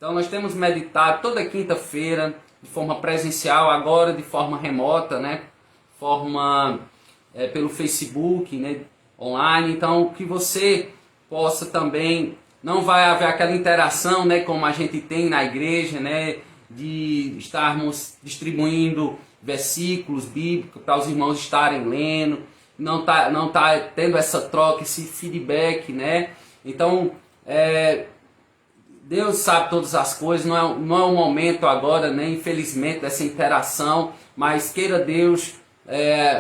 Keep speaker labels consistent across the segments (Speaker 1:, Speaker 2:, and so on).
Speaker 1: Então nós temos meditado toda quinta-feira, de forma presencial, agora de forma remota, né? Pelo Facebook, né? Online. Então que você possa também, não vai haver aquela interação, né? Como a gente tem na igreja, né? De estarmos distribuindo versículos bíblicos para os irmãos estarem lendo, não tá tendo essa troca, esse feedback, né? Então, Deus sabe todas as coisas, não é o momento agora, né, infelizmente, dessa interação, mas queira Deus,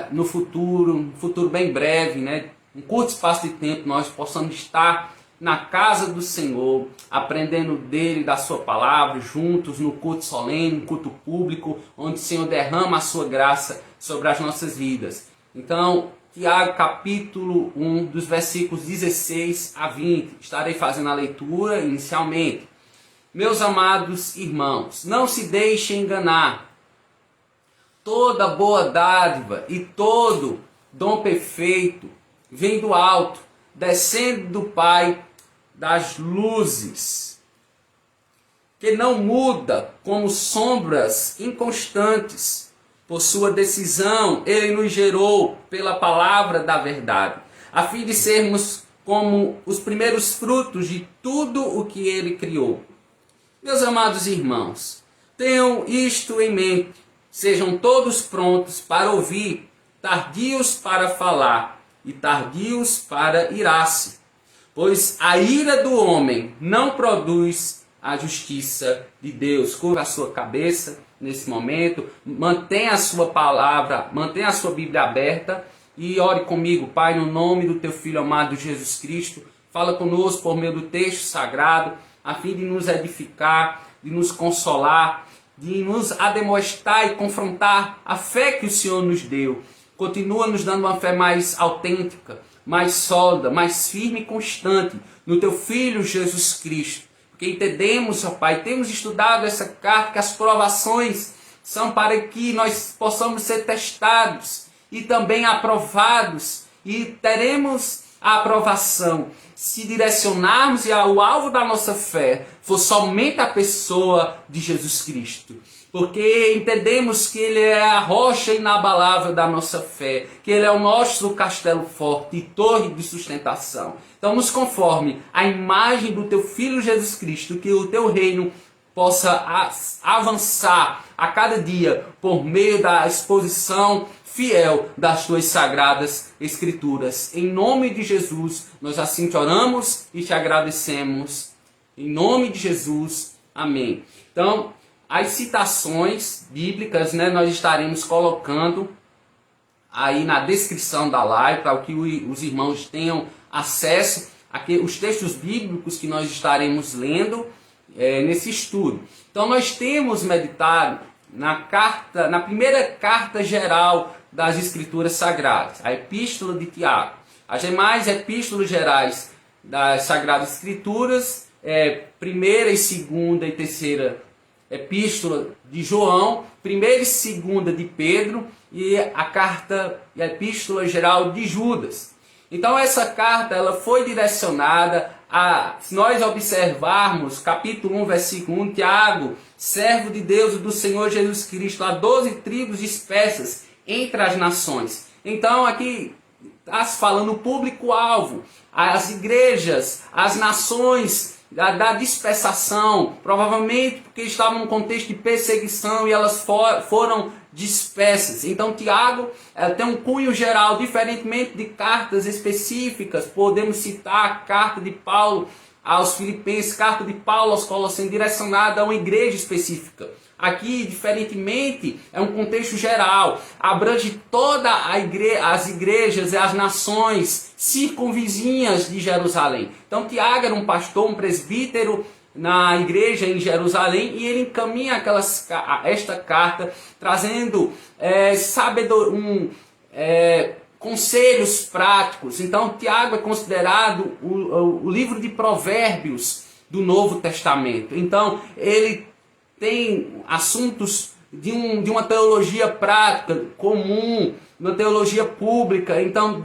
Speaker 1: no futuro bem breve, né, um curto espaço de tempo, nós possamos estar na casa do Senhor, aprendendo dele, da sua palavra, juntos no culto solene, no culto público, onde o Senhor derrama a sua graça sobre as nossas vidas. Então, Tiago capítulo 1, dos versículos 16 a 20. Estarei fazendo a leitura inicialmente. Meus amados irmãos, não se deixem enganar. Toda boa dádiva e todo dom perfeito vem do alto, descendo do Pai das luzes, que não muda como sombras inconstantes. Por sua decisão, ele nos gerou pela palavra da verdade, a fim de sermos como os primeiros frutos de tudo o que ele criou. Meus amados irmãos, tenham isto em mente, sejam todos prontos para ouvir, tardios para falar e tardios para irar-se, pois a ira do homem não produz a justiça de Deus. Curva a sua cabeça nesse momento, mantenha a sua palavra, mantenha a sua Bíblia aberta e ore comigo. Pai, no nome do teu Filho amado Jesus Cristo, fala conosco por meio do texto sagrado, a fim de nos edificar, de nos consolar, de nos admoestar e confrontar a fé que o Senhor nos deu. Continua nos dando uma fé mais autêntica, mais sólida, mais firme e constante no teu Filho Jesus Cristo. Porque entendemos, ó Pai, temos estudado essa carta, que as provações são para que nós possamos ser testados e também aprovados. E teremos a aprovação se direcionarmos e o alvo da nossa fé for somente a pessoa de Jesus Cristo. Porque entendemos que Ele é a rocha inabalável da nossa fé, que Ele é o nosso castelo forte e torre de sustentação. Então nos conforme a imagem do Teu Filho Jesus Cristo, que o Teu reino possa avançar a cada dia por meio da exposição fiel das Tuas sagradas Escrituras. Em nome de Jesus, nós assim te oramos e te agradecemos. Em nome de Jesus, amém. Então, as citações bíblicas, né, nós estaremos colocando aí na descrição da live, para que os irmãos tenham acesso os textos bíblicos que nós estaremos lendo nesse estudo. Então nós temos meditado na primeira carta geral das Escrituras Sagradas, a Epístola de Tiago. As demais epístolas gerais das Sagradas Escrituras, primeira e segunda e terceira Epístola de João, primeira e segunda de Pedro e a Epístola geral de Judas. Então essa carta ela foi direcionada se nós observarmos capítulo 1, versículo 1, Tiago, servo de Deus e do Senhor Jesus Cristo, a 12 tribos dispersas entre as nações. Então aqui está se falando o público-alvo, as igrejas, as nações da dispersação, provavelmente porque estavam num contexto de perseguição e elas foram dispersas. Então Tiago tem um cunho geral, diferentemente de cartas específicas. Podemos citar a carta de Paulo aos Filipenses, carta de Paulo aos Colossenses, direcionada a uma igreja específica. Aqui, diferentemente, é um contexto geral, abrange todas as igrejas e as nações circunvizinhas de Jerusalém. Então Tiago era um pastor, um presbítero na igreja em Jerusalém, e ele encaminha esta carta trazendo conselhos práticos. Então Tiago é considerado o livro de Provérbios do Novo Testamento. Então ele tem assuntos de uma teologia prática, comum, uma teologia pública. Então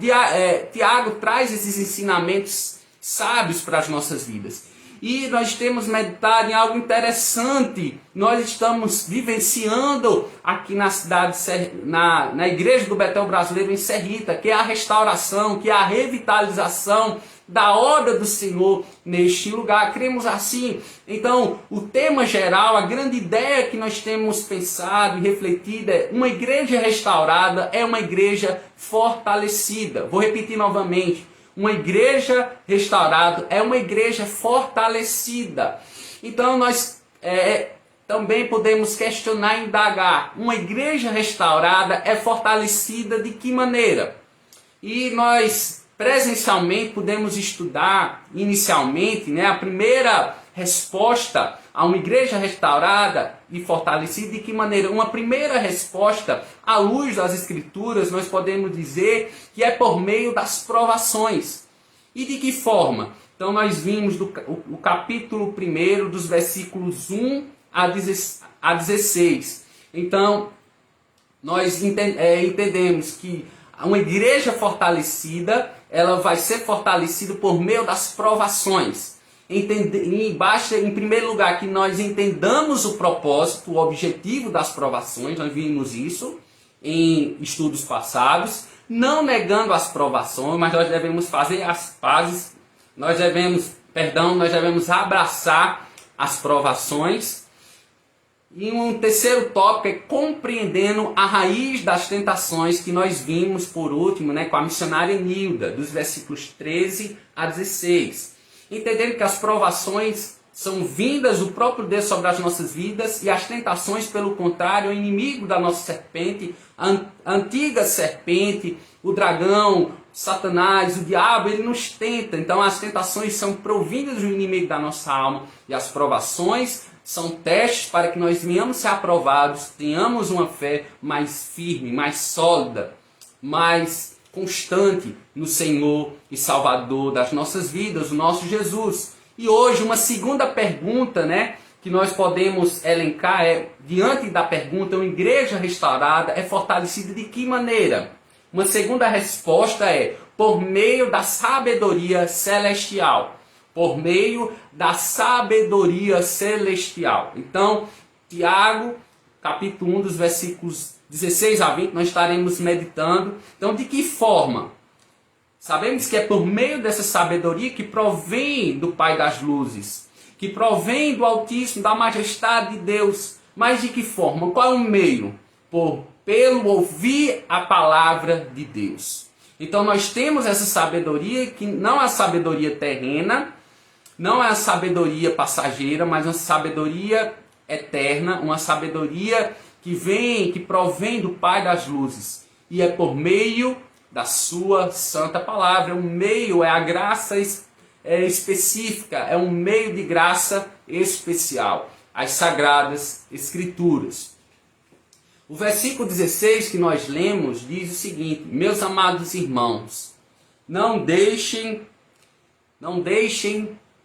Speaker 1: Tiago traz esses ensinamentos sábios para as nossas vidas. E nós temos meditado em algo interessante. Nós estamos vivenciando aqui na cidade, na igreja do Betel Brasileiro em Serrita, que é a restauração, que é a revitalização da obra do Senhor neste lugar. Cremos assim. Então, o tema geral, a grande ideia que nós temos pensado e refletido é: uma igreja restaurada é uma igreja fortalecida. Vou repetir novamente. Uma igreja restaurada é uma igreja fortalecida. Então nós também podemos questionar e indagar. Uma igreja restaurada é fortalecida de que maneira? E nós presencialmente podemos estudar inicialmente, a primeira resposta a uma igreja restaurada e fortalecida, de que maneira? Uma primeira resposta, à luz das Escrituras, nós podemos dizer que é por meio das provações. E de que forma? Então nós vimos o capítulo 1, dos versículos 1 a 16. Então, nós entendemos que uma igreja fortalecida, ela vai ser fortalecida por meio das provações. Basta, em primeiro lugar, que nós entendamos o propósito, o objetivo das provações. Nós vimos isso em estudos passados, não negando as provações, mas nós devemos fazer as pazes, nós devemos abraçar as provações. E um terceiro tópico é compreendendo a raiz das tentações, que nós vimos por último, com a missionária Nilda, dos versículos 13 a 16. Entendendo que as provações são vindas do próprio Deus sobre as nossas vidas, e as tentações, pelo contrário, é o inimigo da nossa serpente, a antiga serpente, o dragão, Satanás, o diabo, ele nos tenta. Então as tentações são provindas do inimigo da nossa alma, e as provações são testes para que nós venhamos ser aprovados, tenhamos uma fé mais firme, mais sólida, mais constante no Senhor e Salvador das nossas vidas, o nosso Jesus. E hoje uma segunda pergunta, que nós podemos elencar é, diante da pergunta, uma igreja restaurada é fortalecida de que maneira? Uma segunda resposta é por meio da sabedoria celestial. Por meio da sabedoria celestial. Então, Tiago, capítulo 1, dos versículos 16 a 20, nós estaremos meditando. Então, de que forma? Sabemos que é por meio dessa sabedoria que provém do Pai das luzes, que provém do Altíssimo, da majestade de Deus. Mas de que forma? Qual é o meio? Pelo ouvir a palavra de Deus. Então, nós temos essa sabedoria, que não é a sabedoria terrena, não é a sabedoria passageira, mas uma sabedoria eterna, uma sabedoria que provém do Pai das luzes. E é por meio da sua santa palavra. O meio é a graça específica, é um meio de graça especial, as sagradas escrituras. O versículo 16 que nós lemos diz o seguinte: meus amados irmãos, não deixem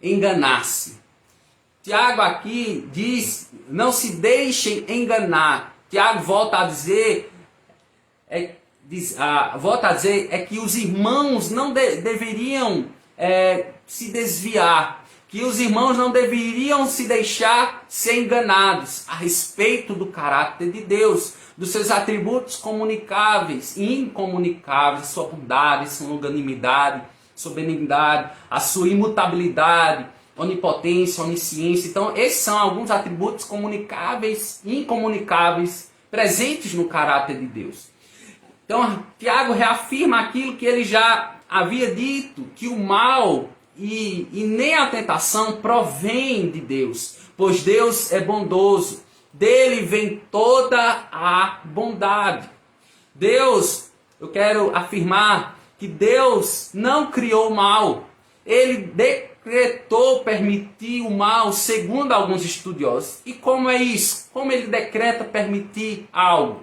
Speaker 1: enganar-se. Tiago aqui diz, não se deixem enganar. Tiago volta a dizer que os irmãos não deveriam se desviar, que os irmãos não deveriam se deixar ser enganados a respeito do caráter de Deus, dos seus atributos comunicáveis e incomunicáveis, sua bondade, sua longanimidade, sua benignidade, a sua imutabilidade, onipotência, onisciência. Então, esses são alguns atributos comunicáveis e incomunicáveis presentes no caráter de Deus. Então, Tiago reafirma aquilo que ele já havia dito, que o mal e nem a tentação provém de Deus, pois Deus é bondoso, dele vem toda a bondade. Deus, eu quero afirmar que Deus não criou o mal, ele decretou permitir o mal, segundo alguns estudiosos. E como é isso? Como ele decreta permitir algo?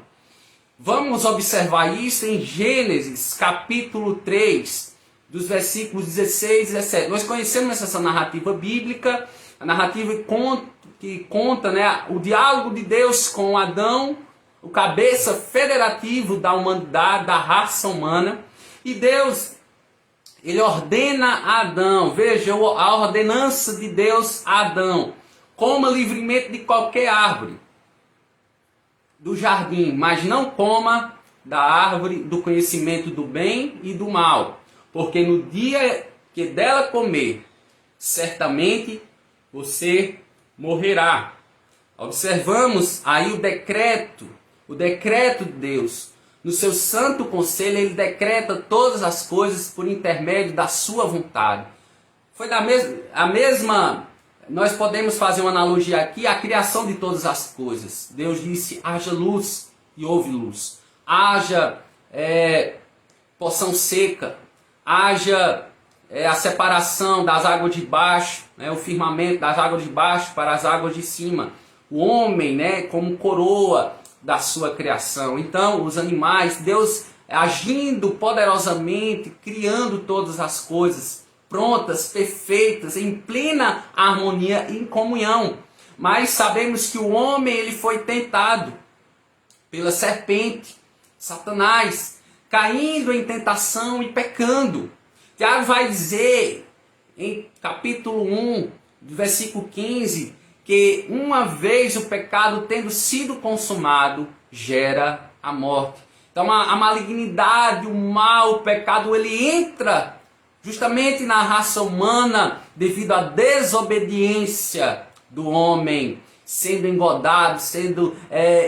Speaker 1: Vamos observar isso em Gênesis, capítulo 3, dos versículos 16 e 17. Nós conhecemos essa narrativa bíblica, a narrativa que conta o diálogo de Deus com Adão, o cabeça federativo da humanidade, da raça humana. E Deus, Ele ordena a Adão, veja a ordenança de Deus a Adão: coma livremente de qualquer árvore do jardim, mas não coma da árvore do conhecimento do bem e do mal, porque no dia que dela comer, certamente você morrerá. Observamos aí o decreto de Deus. No seu santo conselho, ele decreta todas as coisas por intermédio da sua vontade. Foi a mesma, nós podemos fazer uma analogia aqui, a criação de todas as coisas. Deus disse: haja luz, e houve luz. Haja porção seca, haja a separação das águas de baixo, o firmamento das águas de baixo para as águas de cima. O homem, como coroa da sua criação. Então, os animais, Deus agindo poderosamente, criando todas as coisas prontas, perfeitas, em plena harmonia e em comunhão. Mas sabemos que o homem, ele foi tentado pela serpente, Satanás, caindo em tentação e pecando. Tiago vai dizer em capítulo 1, versículo 15, que uma vez o pecado tendo sido consumado, gera a morte. Então a malignidade, o mal, o pecado, ele entra justamente na raça humana devido à desobediência do homem, sendo engodado, sendo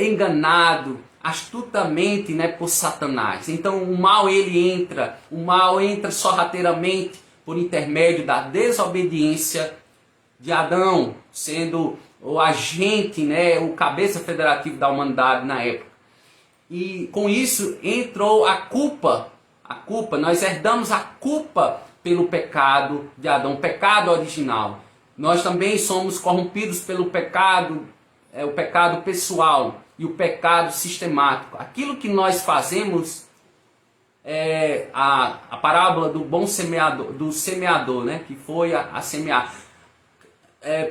Speaker 1: enganado astutamente, por Satanás. Então o mal entra sorrateiramente por intermédio da desobediência de Adão, sendo o agente, o cabeça federativo da humanidade na época. E com isso entrou a culpa, nós herdamos a culpa pelo pecado de Adão, o pecado original. Nós também somos corrompidos pelo pecado, o pecado pessoal e o pecado sistemático. Aquilo que nós fazemos, a parábola do bom semeador, do semeador, que foi a semear.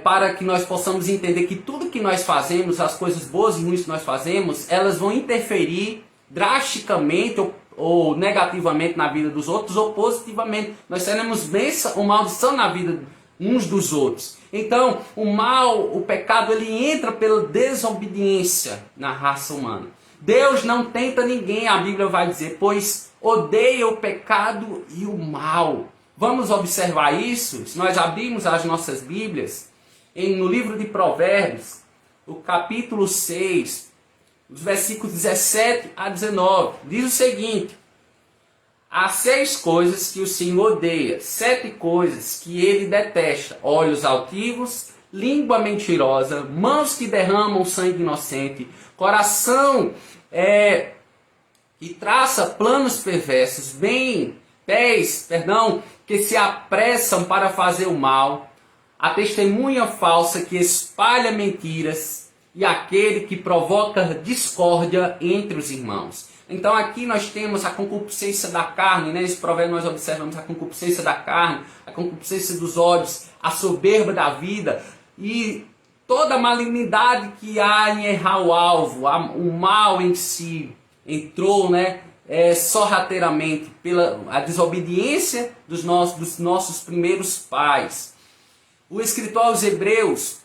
Speaker 1: Para que nós possamos entender que tudo que nós fazemos, as coisas boas e ruins que nós fazemos, elas vão interferir drasticamente ou negativamente na vida dos outros, ou positivamente. Nós teremos bênção ou maldição na vida uns dos outros. Então, o mal, o pecado, ele entra pela desobediência na raça humana. Deus não tenta ninguém, a Bíblia vai dizer, pois odeia o pecado e o mal. Vamos observar isso, se nós abrirmos as nossas Bíblias, no livro de Provérbios, o capítulo 6, os versículos 17 a 19, diz o seguinte: há 6 coisas que o Senhor odeia, 7 coisas que ele detesta: olhos altivos, língua mentirosa, mãos que derramam sangue inocente, coração que traça planos perversos, pés que se apressam para fazer o mal, a testemunha falsa que espalha mentiras e aquele que provoca discórdia entre os irmãos. Então aqui nós temos a concupiscência da carne, nesse provérbio nós observamos a concupiscência da carne, a concupiscência dos olhos, a soberba da vida e toda a malignidade que há em errar o alvo, o mal em si entrou, sorrateiramente pela a desobediência dos nossos primeiros pais. O escritor aos Hebreus,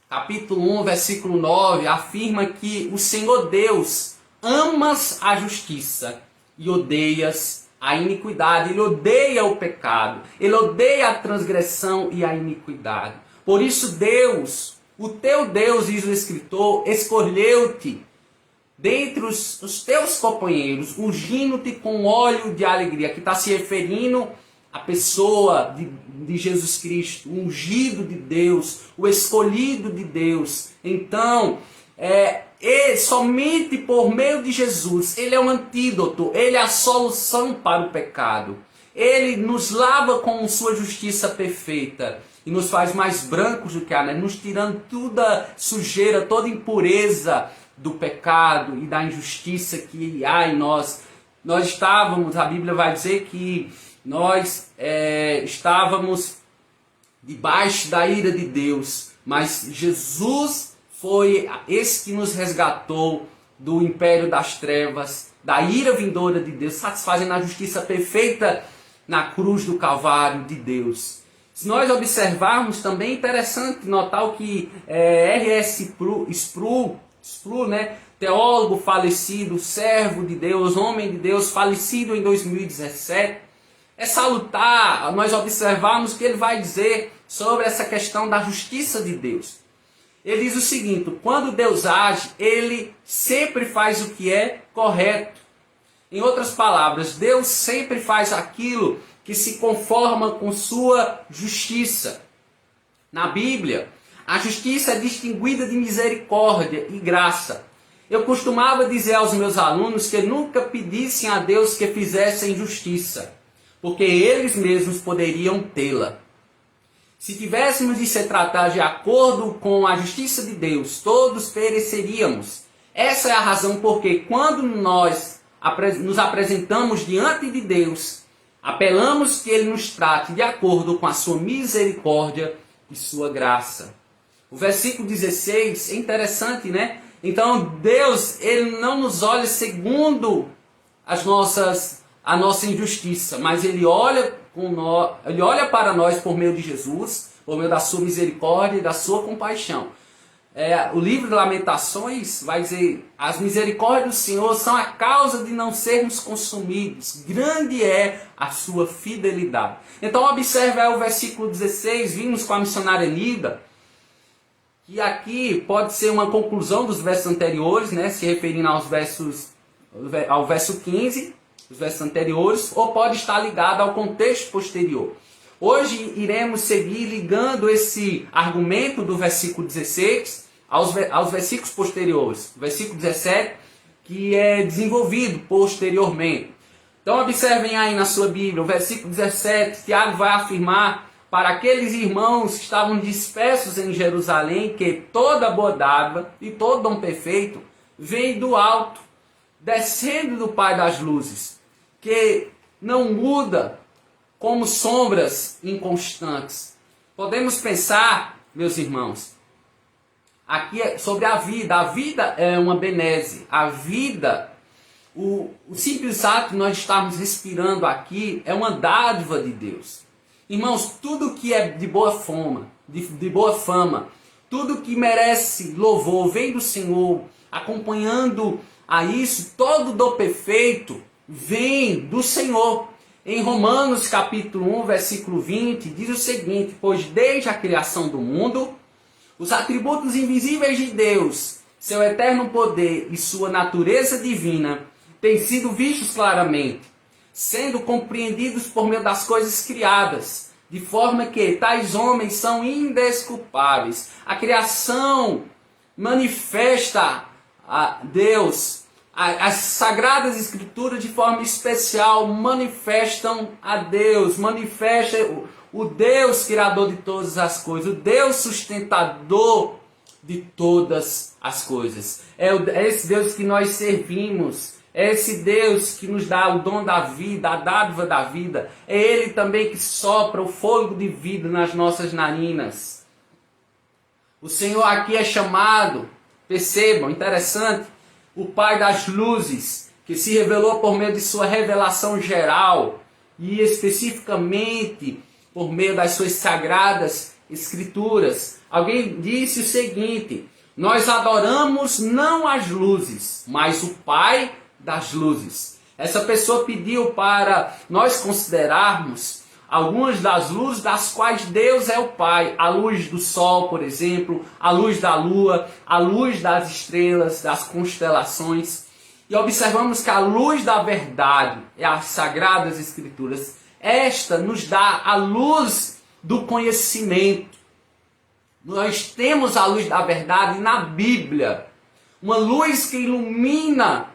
Speaker 1: capítulo 1, versículo 9, afirma que o Senhor Deus amas a justiça e odeias a iniquidade. Ele odeia o pecado, ele odeia a transgressão e a iniquidade. Por isso Deus, o teu Deus, diz o escritor, escolheu-te dentre os teus companheiros, ungindo-te com óleo de alegria, que está se referindo à pessoa de Jesus Cristo, o ungido de Deus, o escolhido de Deus. Então, somente por meio de Jesus, ele é um antídoto, ele é a solução para o pecado. Ele nos lava com sua justiça perfeita e nos faz mais brancos do que a neve, nos tirando toda sujeira, toda impureza do pecado e da injustiça que há em nós. Nós estávamos, a Bíblia vai dizer que nós estávamos debaixo da ira de Deus, mas Jesus foi esse que nos resgatou do império das trevas, da ira vindoura de Deus, satisfazendo a justiça perfeita na cruz do Calvário de Deus. Se nós observarmos também, é interessante notar o que R.S. Sproul, né, teólogo falecido, servo de Deus, homem de Deus, falecido em 2017, é salutar nós observarmos o que ele vai dizer sobre essa questão da justiça de Deus. Ele diz o seguinte: quando Deus age, ele sempre faz o que é correto. Em outras palavras, Deus sempre faz aquilo que se conforma com sua justiça. Na Bíblia, a justiça é distinguida de misericórdia e graça. Eu costumava dizer aos meus alunos que nunca pedissem a Deus que fizessem justiça, porque eles mesmos poderiam tê-la. Se tivéssemos de se tratar de acordo com a justiça de Deus, todos pereceríamos. Essa é a razão porque quando nós nos apresentamos diante de Deus, apelamos que Ele nos trate de acordo com a sua misericórdia e sua graça. O versículo 16 é interessante, né? Então Deus, Ele não nos olha segundo a nossa injustiça, mas Ele olha para nós por meio de Jesus, por meio da sua misericórdia e da sua compaixão. O livro de Lamentações vai dizer: as misericórdias do Senhor são a causa de não sermos consumidos. Grande é a sua fidelidade. Então observe aí o versículo 16, vimos com a missionária Nida, que aqui pode ser uma conclusão dos versos anteriores, né, se referindo ao verso 15, os versos anteriores, ou pode estar ligado ao contexto posterior. Hoje iremos seguir ligando esse argumento do versículo 16 aos versículos posteriores. O versículo 17, que é desenvolvido posteriormente. Então observem aí na sua Bíblia, o versículo 17, Tiago vai afirmar para aqueles irmãos que estavam dispersos em Jerusalém que toda boa dádiva e todo dom perfeito vem do alto, descendo do Pai das luzes, que não muda como sombras inconstantes. Podemos pensar, meus irmãos, aqui sobre a vida. A vida é uma benese. A vida, o simples ato de nós estarmos respirando aqui é uma dádiva de Deus. Irmãos, tudo que é de boa fama, tudo que merece louvor, vem do Senhor. Acompanhando a isso, todo dom perfeito vem do Senhor. Em Romanos capítulo 1, versículo 20, diz o seguinte: pois desde a criação do mundo, os atributos invisíveis de Deus, seu eterno poder e sua natureza divina, têm sido vistos claramente, sendo compreendidos por meio das coisas criadas, de forma que tais homens são indesculpáveis. A criação manifesta a Deus. As Sagradas Escrituras, de forma especial, manifestam a Deus, manifestam o Deus Criador de todas as coisas, o Deus sustentador de todas as coisas. É esse Deus que nós servimos, é esse Deus que nos dá o dom da vida, a dádiva da vida. É Ele também que sopra o fôlego de vida nas nossas narinas. O Senhor aqui é chamado, percebam, interessante, o Pai das luzes, que se revelou por meio de sua revelação geral e especificamente por meio das suas sagradas escrituras. Alguém disse o seguinte: nós adoramos não as luzes, mas o Pai das luzes. Essa pessoa pediu para nós considerarmos algumas das luzes das quais Deus é o Pai. A luz do sol, por exemplo, a luz da lua, a luz das estrelas, das constelações. E observamos que a luz da verdade é as Sagradas Escrituras. Esta nos dá a luz do conhecimento. Nós temos a luz da verdade na Bíblia. Uma luz que ilumina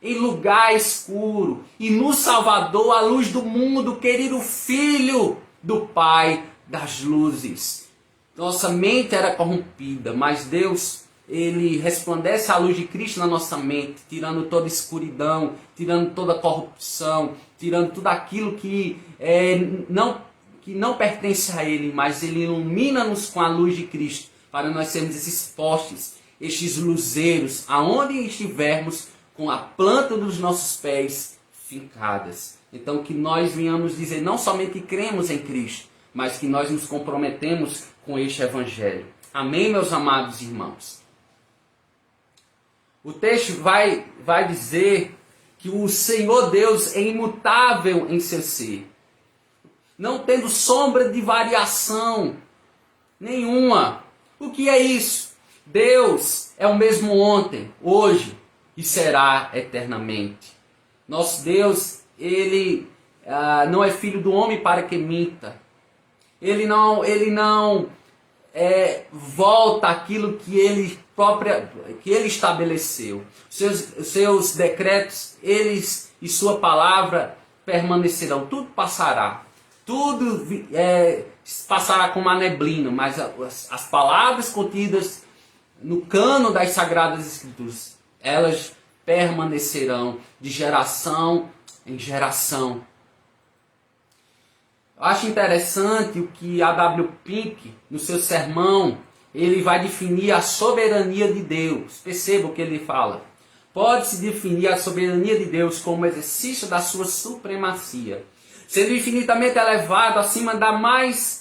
Speaker 1: em lugar escuro. E no Salvador, a luz do mundo, querido Filho do Pai das luzes. Nossa mente era corrompida, mas Deus, Ele resplandece a luz de Cristo na nossa mente, tirando toda escuridão, tirando toda corrupção, tirando tudo aquilo que não pertence a Ele, mas Ele ilumina-nos com a luz de Cristo, para nós sermos esses postes, estes luzeiros, aonde estivermos, com a planta dos nossos pés fincadas. Então que nós venhamos dizer não somente que cremos em Cristo, mas que nós nos comprometemos com este Evangelho. Amém, meus amados irmãos? O texto vai dizer que o Senhor Deus é imutável em seu ser, não tendo sombra de variação nenhuma. O que é isso? Deus é o mesmo ontem, hoje e será eternamente. Nosso Deus, Ele não é filho do homem para que minta. Ele não volta aquilo que Ele estabeleceu. Seus decretos, eles e sua palavra permanecerão. Tudo passará. Tudo passará como a neblina, mas as palavras contidas no cano das Sagradas Escrituras, elas permanecerão de geração em geração. Eu acho interessante o que A.W. Pink, no seu sermão, ele vai definir a soberania de Deus. Perceba o que ele fala. Pode-se definir a soberania de Deus como exercício da sua supremacia, sendo infinitamente elevado acima da mais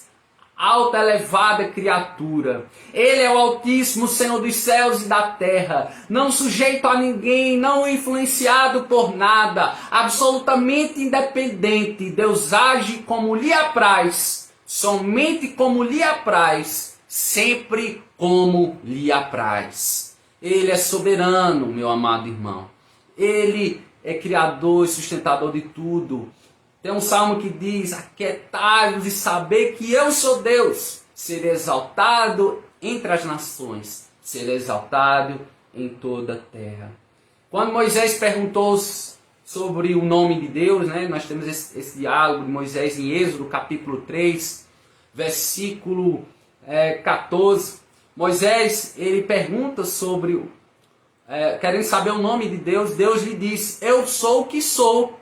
Speaker 1: alta, elevada criatura. Ele é o Altíssimo, Senhor dos céus e da terra, não sujeito a ninguém, não influenciado por nada, absolutamente independente. Deus age como lhe apraz, somente como lhe apraz, sempre como lhe apraz. Ele é soberano, meu amado irmão. Ele é criador e sustentador de tudo. Tem um salmo que diz: aquietai-vos e saber que eu sou Deus, ser exaltado entre as nações, ser exaltado em toda a terra. Quando Moisés perguntou sobre o nome de Deus, nós temos esse diálogo de Moisés em Êxodo capítulo 3, versículo 14. Moisés, ele pergunta sobre, querendo saber o nome de Deus, Deus lhe diz: eu sou o que sou.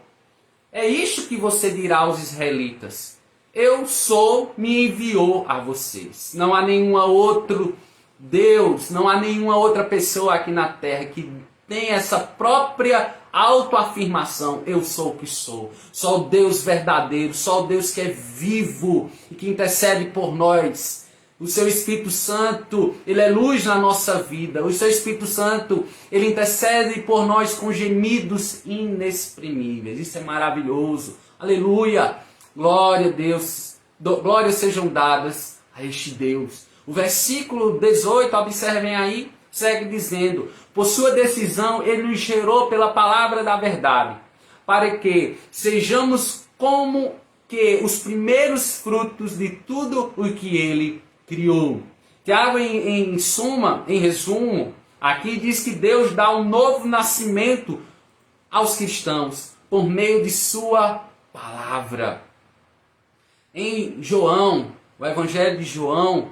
Speaker 1: É isto que você dirá aos israelitas: eu sou, me enviou a vocês. Não há nenhum outro Deus, não há nenhuma outra pessoa aqui na terra que tem essa própria autoafirmação: eu sou o que sou. Só o Deus verdadeiro, só o Deus que é vivo e que intercede por nós. O seu Espírito Santo, ele é luz na nossa vida. O seu Espírito Santo, ele intercede por nós com gemidos inexprimíveis. Isso é maravilhoso. Aleluia. Glória a Deus. Glórias sejam dadas a este Deus. O versículo 18, observem aí, segue dizendo: por sua decisão, ele nos gerou pela palavra da verdade, para que sejamos como que os primeiros frutos de tudo o que ele criou. Tiago, em resumo, aqui diz que Deus dá um novo nascimento aos cristãos por meio de sua palavra. Em João, o Evangelho de João,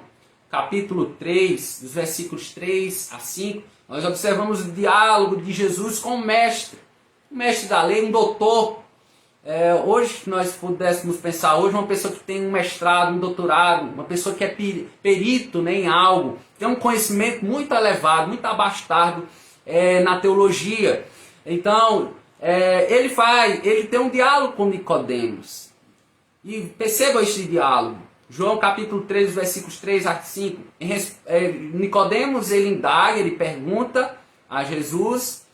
Speaker 1: capítulo 3, dos versículos 3 a 5, nós observamos o diálogo de Jesus com o mestre da lei, um doutor. Hoje, se nós pudéssemos pensar hoje, uma pessoa que tem um mestrado, um doutorado, uma pessoa que é perito em algo, tem um conhecimento muito elevado, muito abastado na teologia. Então, ele tem um diálogo com Nicodemos. E perceba este diálogo. João capítulo 3, versículos 3 a 5. Nicodemos, ele indaga, ele pergunta a Jesus.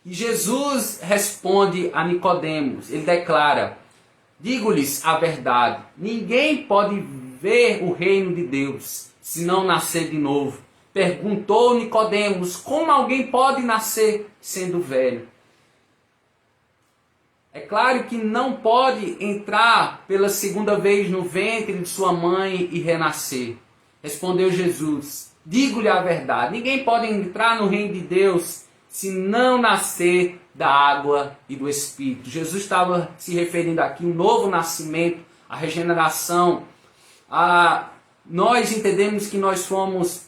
Speaker 1: E Jesus responde a Nicodemos, ele declara: digo-lhes a verdade, ninguém pode ver o reino de Deus se não nascer de novo. Perguntou Nicodemos: como alguém pode nascer sendo velho? É claro que não pode entrar pela segunda vez no ventre de sua mãe e renascer. Respondeu Jesus: digo-lhe a verdade, ninguém pode entrar no reino de Deus se não nascer da água e do Espírito. Jesus estava se referindo aqui ao novo nascimento, a regeneração. Nós entendemos que nós fomos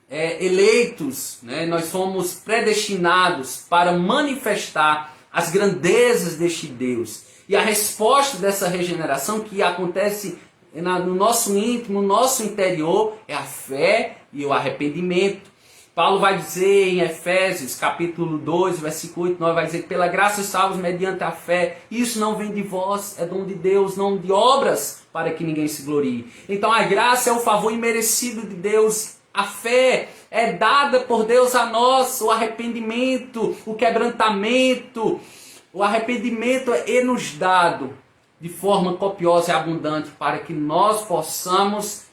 Speaker 1: eleitos, nós fomos predestinados para manifestar as grandezas deste Deus. E a resposta dessa regeneração que acontece no nosso íntimo, no nosso interior, é a fé e o arrependimento. Paulo vai dizer em Efésios, capítulo 2, versículo 8, 9, vai dizer que pela graça salvos mediante a fé, isso não vem de vós, é dom de Deus, não de obras, para que ninguém se glorie. Então a graça é o favor imerecido de Deus, a fé é dada por Deus a nós, o arrependimento, o quebrantamento, o arrependimento é nos dado de forma copiosa e abundante para que nós possamos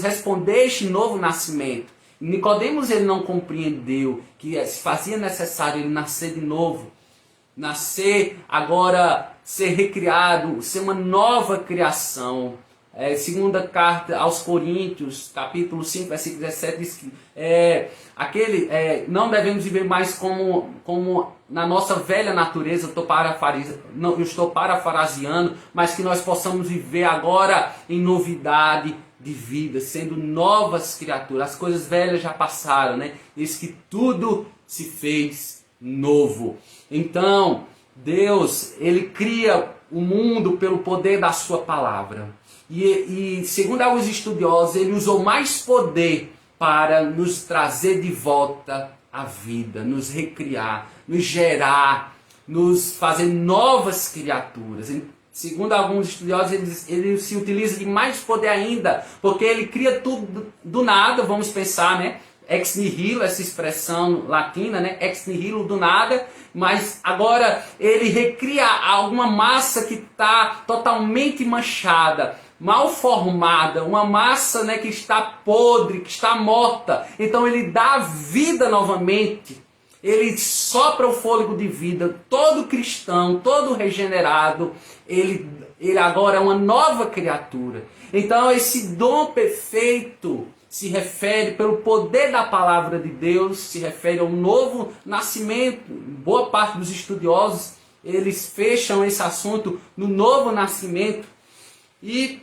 Speaker 1: responder este novo nascimento. Nicodemos ele não compreendeu que se fazia necessário ele nascer de novo, nascer agora, ser recriado, ser uma nova criação. Segunda carta aos Coríntios, capítulo 5, versículo 17, diz que não devemos viver mais como na nossa velha natureza, eu estou parafraseando, mas que nós possamos viver agora em novidade de vida, sendo novas criaturas. As coisas velhas já passaram, né? Diz que tudo se fez novo. Então, Deus, ele cria o mundo pelo poder da sua palavra. E segundo alguns estudiosos, ele usou mais poder para nos trazer de volta à vida, nos recriar, nos gerar, nos fazer novas criaturas. Segundo alguns estudiosos, ele se utiliza de mais poder ainda, porque ele cria tudo do nada, vamos pensar, né? Ex nihilo, essa expressão latina, né? Ex nihilo, do nada, mas agora ele recria alguma massa que está totalmente manchada, mal formada, uma massa, né, que está podre, que está morta. Então ele dá vida novamente, ele sopra o fôlego de vida. Todo cristão, todo regenerado, ele agora é uma nova criatura. Então esse dom perfeito se refere, pelo poder da palavra de Deus, se refere ao novo nascimento. Boa parte dos estudiosos, eles fecham esse assunto no novo nascimento. E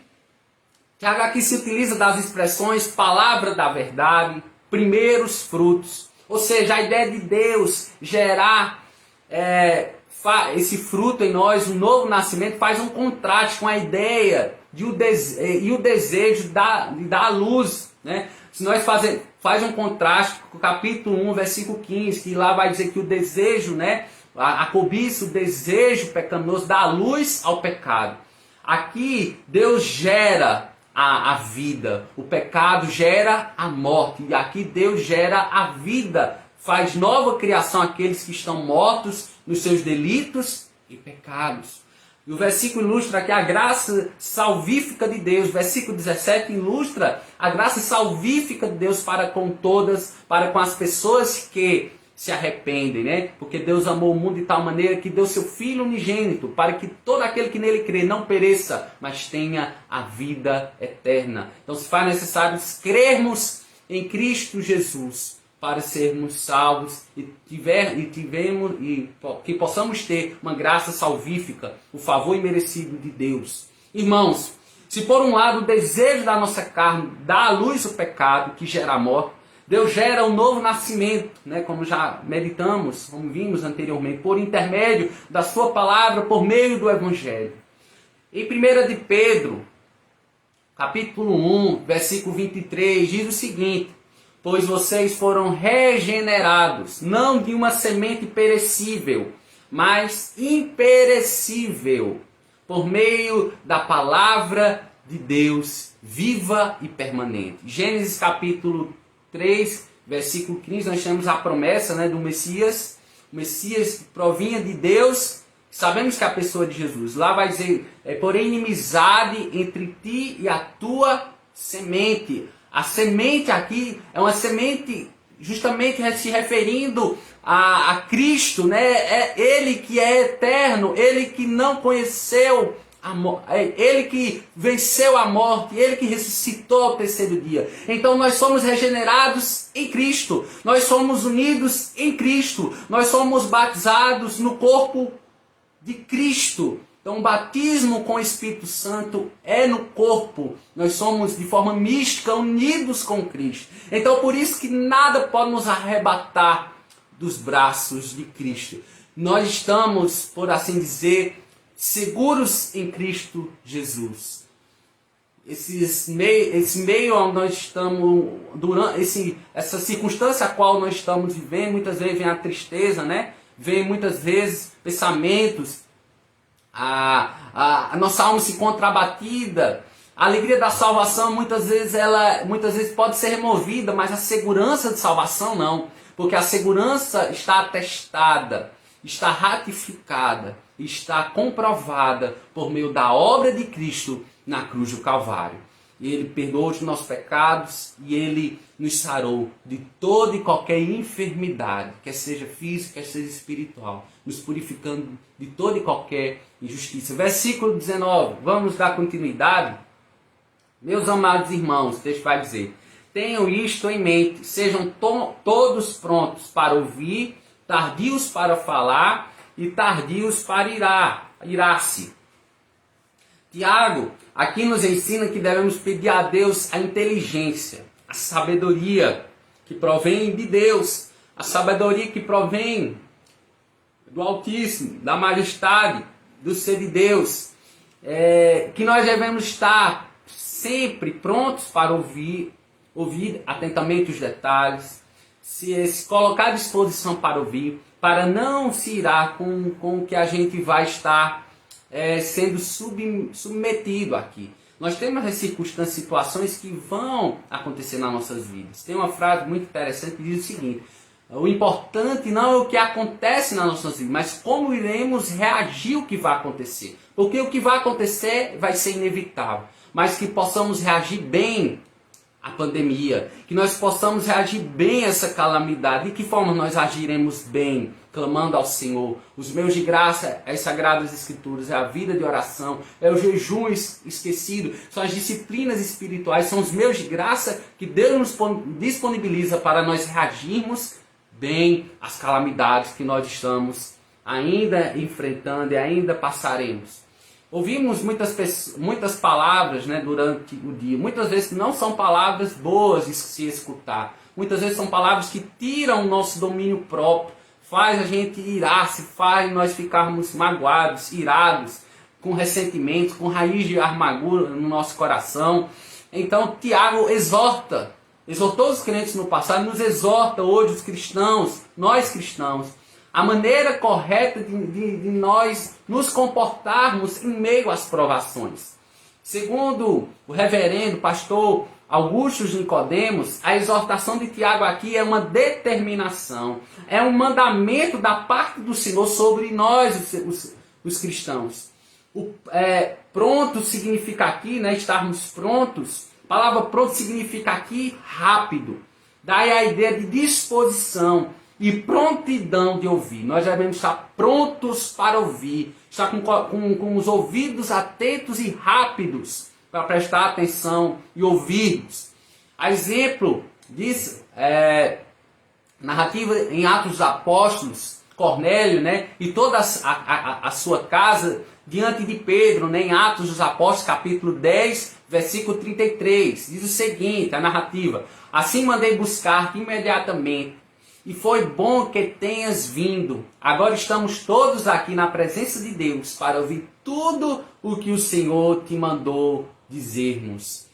Speaker 1: aqui se utiliza das expressões palavra da verdade, primeiros frutos. Ou seja, a ideia de Deus gerar esse fruto em nós, um novo nascimento, faz um contraste com a ideia e o desejo de dar luz. Né? Se nós faz um contraste com o capítulo 1, versículo 15, que lá vai dizer que o desejo, né, a cobiça, o desejo pecaminoso dá luz ao pecado. Aqui Deus gera a vida, o pecado gera a morte, e aqui Deus gera a vida, faz nova criação àqueles que estão mortos nos seus delitos e pecados. E o versículo ilustra aqui a graça salvífica de Deus. O versículo 17 ilustra a graça salvífica de Deus para com as pessoas que se arrependem, né? Porque Deus amou o mundo de tal maneira que deu seu Filho unigênito, para que todo aquele que nele crê não pereça, mas tenha a vida eterna. Então se faz necessário crermos em Cristo Jesus para sermos salvos e que possamos ter uma graça salvífica, o favor imerecido de Deus. Irmãos, se por um lado o desejo da nossa carne dá à luz o pecado que gera a morte, Deus gera um novo nascimento, né, como já meditamos, como vimos anteriormente, por intermédio da sua palavra, por meio do Evangelho. Em 1 de Pedro, capítulo 1, versículo 23, diz o seguinte: pois vocês foram regenerados, não de uma semente perecível, mas imperecível, por meio da palavra de Deus, viva e permanente. Gênesis capítulo 3, versículo 15, nós temos a promessa, né, do Messias. O Messias que provinha de Deus, sabemos que é a pessoa de Jesus. Lá vai dizer, porém inimizade entre ti e a tua semente. A semente aqui é uma semente justamente se referindo a Cristo, né? É Ele que é eterno, Ele que não conheceu Ele que venceu a morte, Ele que ressuscitou ao terceiro dia. Então nós somos regenerados em Cristo, nós somos unidos em Cristo, nós somos batizados no corpo de Cristo. Então o batismo com o Espírito Santo é no corpo, nós somos de forma mística unidos com Cristo. Então por isso que nada pode nos arrebatar dos braços de Cristo. Nós estamos, por assim dizer, seguros em Cristo Jesus. esse meio onde nós estamos, durante essa circunstância a qual nós estamos vivendo, muitas vezes vem a tristeza, né? Vem muitas vezes pensamentos, a nossa alma se encontra abatida. A alegria da salvação muitas vezes pode ser removida, mas a segurança de salvação não, porque a segurança está atestada, está ratificada, está comprovada por meio da obra de Cristo na cruz do Calvário. Ele perdoou os nossos pecados e Ele nos sarou de toda e qualquer enfermidade, quer seja física, quer seja espiritual, nos purificando de toda e qualquer injustiça. Versículo 19, vamos dar continuidade? Meus amados irmãos, o texto vai dizer: tenham isto em mente, sejam todos prontos para ouvir, tardios para falar e tardios para irar-se. Tiago aqui nos ensina que devemos pedir a Deus a inteligência, a sabedoria que provém de Deus, a sabedoria que provém do Altíssimo, da majestade, do ser de Deus, que nós devemos estar sempre prontos para ouvir atentamente os detalhes, se colocar à disposição para ouvir, para não se irar com o que a gente vai estar sendo submetido aqui. Nós temos as circunstâncias, situações que vão acontecer nas nossas vidas. Tem uma frase muito interessante que diz o seguinte: o importante não é o que acontece nas nossas vidas, mas como iremos reagir ao que vai acontecer. Porque o que vai acontecer vai ser inevitável, mas que possamos reagir bem à pandemia, que nós possamos reagir bem a essa calamidade. De que forma nós agiremos bem? Clamando ao Senhor. Os meios de graça, as Sagradas Escrituras, é a vida de oração, é o jejum esquecido, são as disciplinas espirituais, são os meios de graça que Deus nos disponibiliza para nós reagirmos bem às calamidades que nós estamos ainda enfrentando e ainda passaremos. Ouvimos muitas palavras, né, durante o dia. Muitas vezes não são palavras boas de se escutar. Muitas vezes são palavras que tiram o nosso domínio próprio. Faz a gente irar-se, faz nós ficarmos magoados, irados, com ressentimento, com raiz de amargura no nosso coração. Então Tiago exortou os crentes no passado, nos exorta hoje os cristãos, nós cristãos, a maneira correta de nós nos comportarmos em meio às provações. Segundo o reverendo pastor Augusto Nicodemos, a exortação de Tiago aqui é uma determinação, é um mandamento da parte do Senhor sobre nós, os cristãos. Pronto significa aqui, né, estarmos prontos. A palavra pronto significa aqui rápido. Daí a ideia de disposição e prontidão de ouvir. Nós devemos estar prontos para ouvir, estar com os ouvidos atentos e rápidos para prestar atenção e ouvirmos. A exemplo disso, narrativa em Atos dos Apóstolos, Cornélio, né, e toda a sua casa diante de Pedro, né, em Atos dos Apóstolos, capítulo 10, versículo 33, diz o seguinte, a narrativa: assim mandei buscar-te imediatamente, e foi bom que tenhas vindo. Agora estamos todos aqui na presença de Deus para ouvir tudo o que o Senhor te mandou dizer-nos.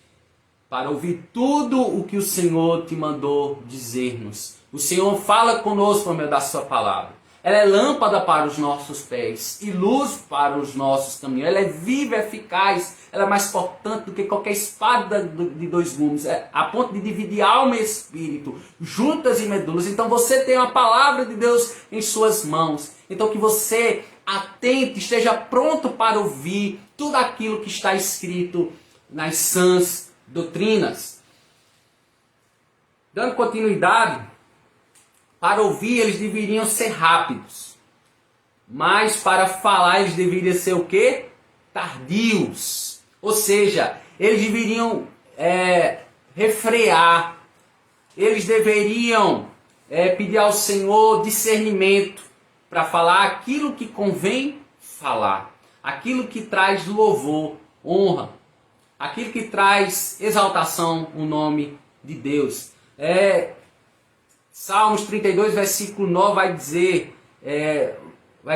Speaker 1: Para ouvir tudo o que o Senhor te mandou dizer-nos. O Senhor fala conosco por meio da sua palavra. Ela é lâmpada para os nossos pés e luz para os nossos caminhos. Ela é viva, eficaz. Ela é mais cortante do que qualquer espada de dois gumes, a ponto de dividir alma e espírito, juntas e medulas. Então você tem a palavra de Deus em suas mãos. Então que você atente, esteja pronto para ouvir tudo aquilo que está escrito nas sãs doutrinas. Dando continuidade, para ouvir eles deveriam ser rápidos, mas para falar eles deveriam ser o quê? Tardios. Ou seja, eles deveriam refrear, eles deveriam pedir ao Senhor discernimento para falar aquilo que convém falar, aquilo que traz louvor, honra, aquilo que traz exaltação o nome de Deus. Salmos 32, versículo 9 vai dizer,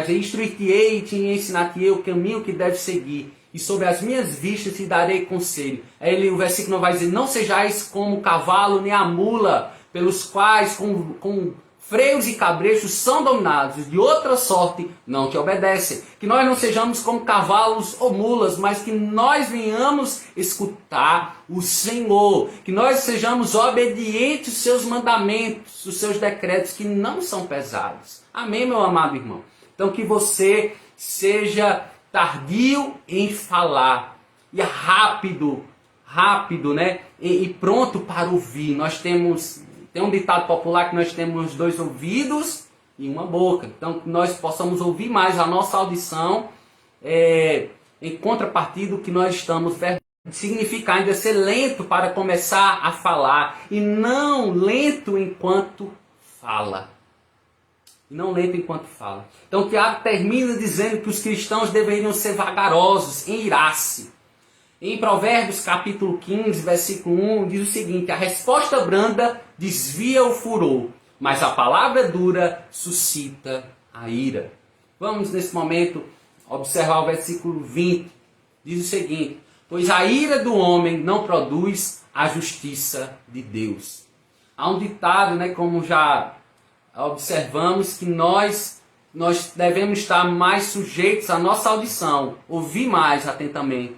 Speaker 1: instruir-te-ei e te ensinar-te-ei o caminho que deve seguir, e sobre as minhas vistas te darei conselho. Aí o versículo vai dizer, não sejais como o cavalo nem a mula, pelos quais com freios e cabrechos são dominados, de outra sorte não te obedecem. Que nós não sejamos como cavalos ou mulas, mas que nós venhamos escutar o Senhor. Que nós sejamos obedientes aos seus mandamentos, os seus decretos, que não são pesados. Amém, meu amado irmão? Então que você seja tardio em falar e rápido, né? E pronto para ouvir. Tem um ditado popular que nós temos 2 ouvidos e uma boca. Então que nós possamos ouvir mais a nossa audição em contrapartida do que nós estamos significa ainda ser lento para começar a falar e não lento enquanto fala. Não lento enquanto fala. Então Tiago termina dizendo que os cristãos deveriam ser vagarosos em irar-se. Em Provérbios capítulo 15, versículo 1, diz o seguinte: a resposta branda desvia o furor, mas a palavra dura suscita a ira. Vamos nesse momento observar o versículo 20. Diz o seguinte: pois a ira do homem não produz a justiça de Deus. Há um ditado, né, como já observamos, que nós devemos estar mais sujeitos à nossa audição, ouvir mais atentamente.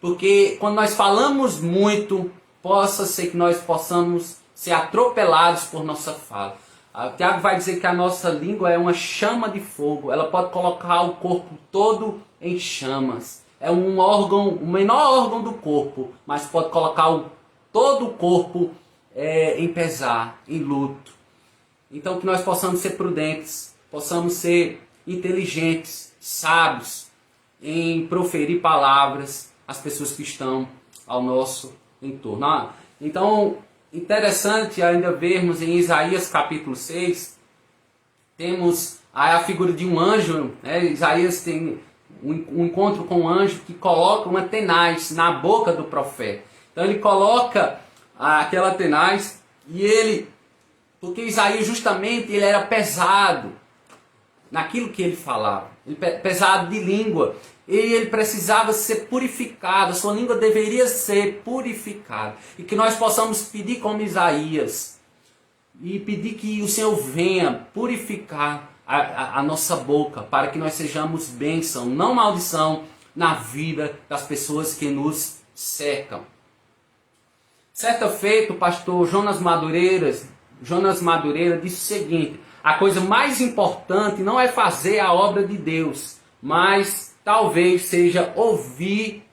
Speaker 1: Porque quando nós falamos muito, possa ser que nós possamos ser atropelados por nossa fala. O Tiago vai dizer que a nossa língua é uma chama de fogo. Ela pode colocar o corpo todo em chamas. É um órgão, o menor órgão do corpo, mas pode colocar todo o corpo em pesar, em luto. Então que nós possamos ser prudentes, possamos ser inteligentes, sábios em proferir palavras às pessoas que estão ao nosso entorno. Então, interessante ainda vermos em Isaías capítulo 6, temos a figura de um anjo, né? Isaías tem um encontro com um anjo que coloca uma tenaz na boca do profeta. Então ele coloca aquela tenaz porque Isaías justamente ele era pesado naquilo que ele falava, pesado de língua, e ele precisava ser purificado, a sua língua deveria ser purificada, e que nós possamos pedir como Isaías, e pedir que o Senhor venha purificar a nossa boca, para que nós sejamos bênção, não maldição, na vida das pessoas que nos cercam. Certa feita, o pastor Jonas Madureira disse o seguinte: a coisa mais importante não é fazer a obra de Deus, mas talvez seja ouvir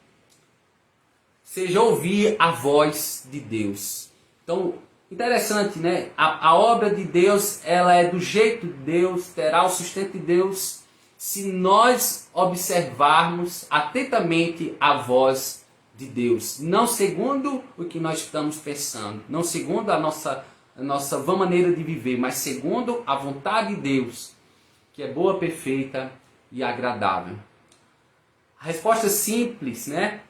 Speaker 1: a voz de Deus. Então, interessante, né? A obra de Deus, ela é do jeito de Deus, terá o sustento de Deus, se nós observarmos atentamente a voz de Deus, não segundo o que nós estamos pensando, não segundo a nossa maneira de viver, mas segundo a vontade de Deus, que é boa, perfeita e agradável. A resposta é simples, né?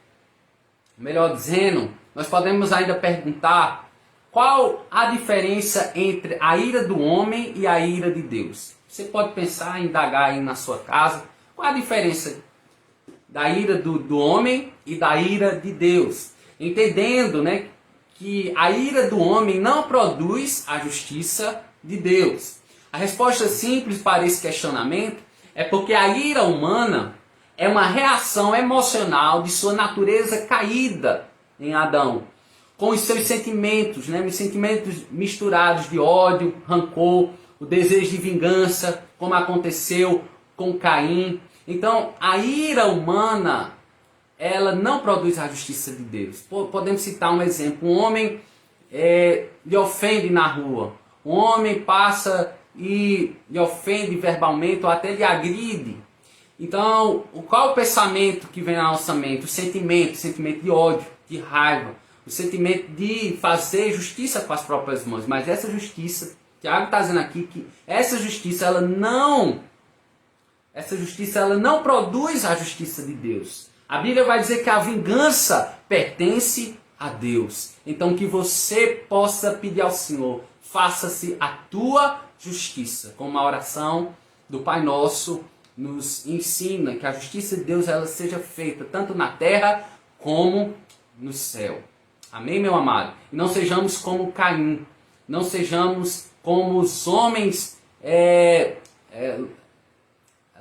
Speaker 1: Melhor dizendo, nós podemos ainda perguntar qual a diferença entre a ira do homem e a ira de Deus. Você pode pensar, indagar aí na sua casa, qual a diferença da ira do homem e da ira de Deus? Entendendo, né, que a ira do homem não produz a justiça de Deus. A resposta simples para esse questionamento é porque a ira humana é uma reação emocional de sua natureza caída em Adão, com os seus sentimentos, né, os sentimentos misturados de ódio, rancor, o desejo de vingança, como aconteceu com Caim. Então, a ira humana, ela não produz a justiça de Deus. Podemos citar um exemplo: um homem lhe ofende na rua, um homem passa e lhe ofende verbalmente ou até lhe agride. Então, qual o pensamento que vem na nossa mente? O sentimento de ódio, de raiva, o sentimento de fazer justiça com as próprias mãos. Mas essa justiça, Tiago está dizendo aqui que essa justiça ela não produz a justiça de Deus. A Bíblia vai dizer que a vingança pertence a Deus. Então que você possa pedir ao Senhor: faça-se a tua justiça, com uma oração do Pai Nosso nos ensina que a justiça de Deus ela seja feita tanto na terra como no céu. Amém, meu amado? E não sejamos como Caim, não sejamos como os homens,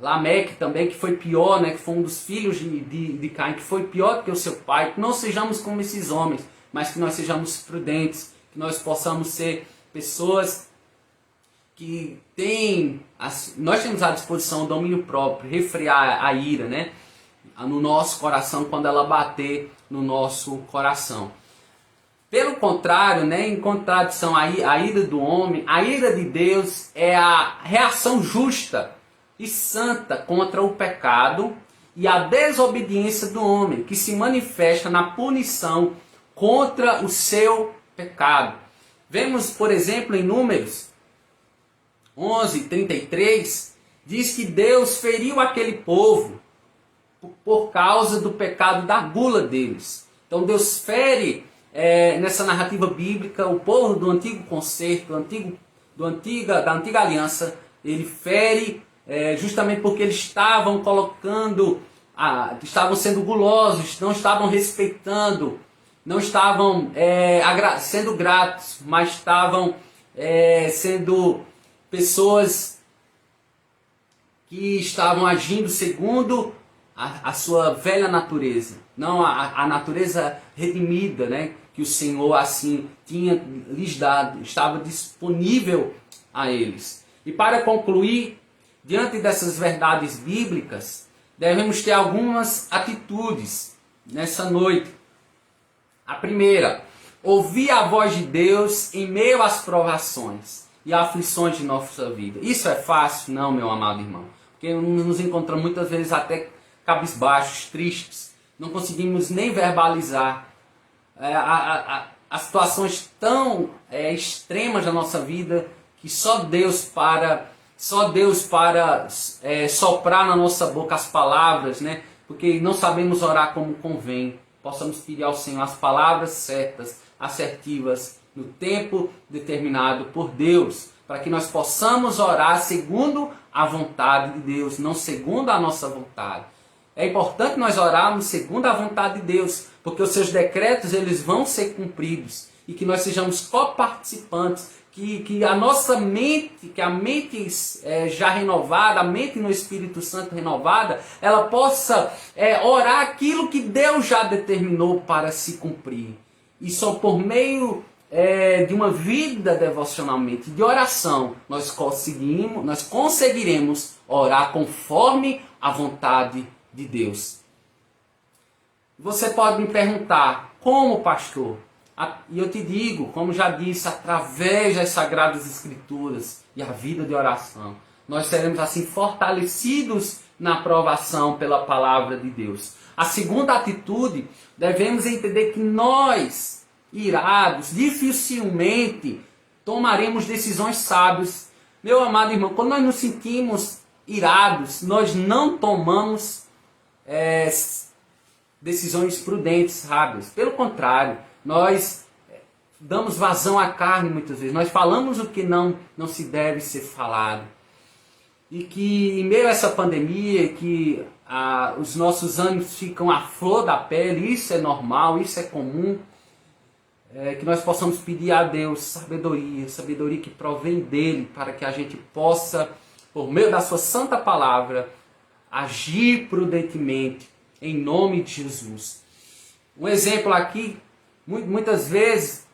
Speaker 1: Lameque também, que foi pior, né, que foi um dos filhos de Caim, que foi pior do que o seu pai. Que não sejamos como esses homens, mas que nós sejamos prudentes, que nós possamos ser pessoas que nós temos à disposição o domínio próprio, refrear a ira, né, no nosso coração quando ela bater no nosso coração. Pelo contrário, né, em contradição à ira do homem, a ira de Deus é a reação justa e santa contra o pecado e a desobediência do homem, que se manifesta na punição contra o seu pecado. Vemos, por exemplo, em Números 11:33, diz que Deus feriu aquele povo por causa do pecado da gula deles. Então Deus fere, nessa narrativa bíblica, o povo do antigo concerto, da antiga aliança. Ele fere justamente porque eles estavam estavam sendo gulosos, não estavam respeitando, não estavam sendo gratos, mas estavam sendo pessoas que estavam agindo segundo a sua velha natureza, não a natureza redimida, né, que o Senhor assim tinha lhes dado, estava disponível a eles. E para concluir, diante dessas verdades bíblicas, devemos ter algumas atitudes nessa noite. A primeira, ouvir a voz de Deus em meio às provações e aflições de nossa vida. Isso é fácil? Não, meu amado irmão. Porque nos encontramos muitas vezes até cabisbaixos, tristes. Não conseguimos nem verbalizar as situações tão extremas da nossa vida que só Deus para soprar na nossa boca as palavras, né? Porque não sabemos orar como convém. Possamos pedir ao Senhor as palavras certas, assertivas, no tempo determinado por Deus, para que nós possamos orar segundo a vontade de Deus, não segundo a nossa vontade. É importante nós orarmos segundo a vontade de Deus, porque os seus decretos eles vão ser cumpridos e que nós sejamos coparticipantes, que a nossa mente, que a mente já renovada, a mente no Espírito Santo renovada, ela possa orar aquilo que Deus já determinou para se cumprir. E só por meio de uma vida devocionalmente, de oração, nós conseguiremos orar conforme a vontade de Deus. Você pode me perguntar, como pastor? E eu te digo, como já disse, através das Sagradas Escrituras e a vida de oração, nós seremos assim fortalecidos na aprovação pela palavra de Deus. A segunda atitude, devemos entender que nós, irados, dificilmente tomaremos decisões sábias. Meu amado irmão, quando nós nos sentimos irados, nós não tomamos decisões prudentes, sábias. Pelo contrário, nós damos vazão à carne muitas vezes. Nós falamos o que não se deve ser falado. E que em meio a essa pandemia, que os nossos ânimos ficam à flor da pele, isso é normal, isso é comum. Que nós possamos pedir a Deus sabedoria que provém dele, para que a gente possa, por meio da sua santa palavra, agir prudentemente, em nome de Jesus. Um exemplo aqui, muitas vezes,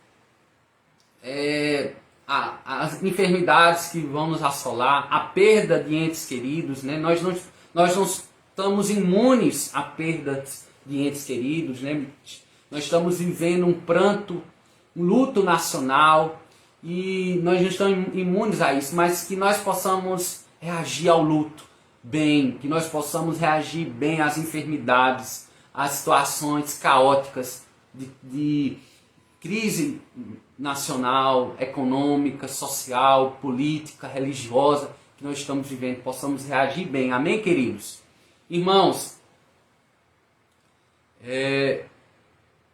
Speaker 1: as enfermidades que vão nos assolar, a perda de entes queridos, né? Nós não estamos imunes a perdas de entes queridos, né? Nós estamos vivendo um pranto, um luto nacional, e nós não estamos imunes a isso, mas que nós possamos reagir ao luto bem, que nós possamos reagir bem às enfermidades, às situações caóticas de crise nacional, econômica, social, política, religiosa que nós estamos vivendo, possamos reagir bem. Amém, queridos? Irmãos,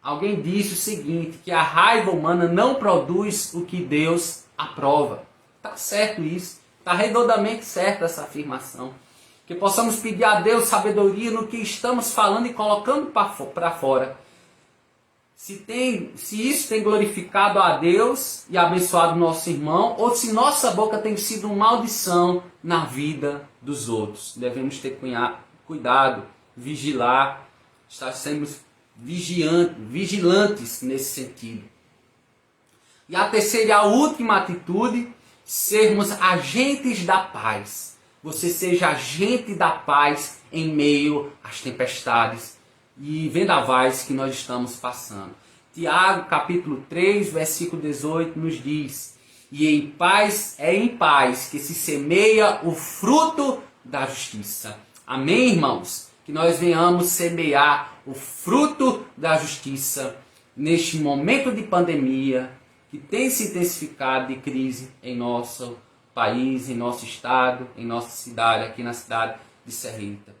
Speaker 1: alguém disse o seguinte, que a raiva humana não produz o que Deus aprova. Está certo isso, está redondamente certa essa afirmação. Que possamos pedir a Deus sabedoria no que estamos falando e colocando para fora. Se isso tem glorificado a Deus e abençoado nosso irmão, ou se nossa boca tem sido uma maldição na vida dos outros. Devemos ter cuidado, vigilar, estar sempre vigilantes nesse sentido. E a terceira e a última atitude, sermos agentes da paz. Você seja agente da paz em meio às tempestades e vendavais que nós estamos passando. Tiago, capítulo 3, versículo 18, nos diz: e é em paz que se semeia o fruto da justiça. Amém, irmãos? Que nós venhamos semear o fruto da justiça neste momento de pandemia, que tem se intensificado de crise em nosso país, em nosso estado, em nossa cidade, aqui na cidade de Serrita.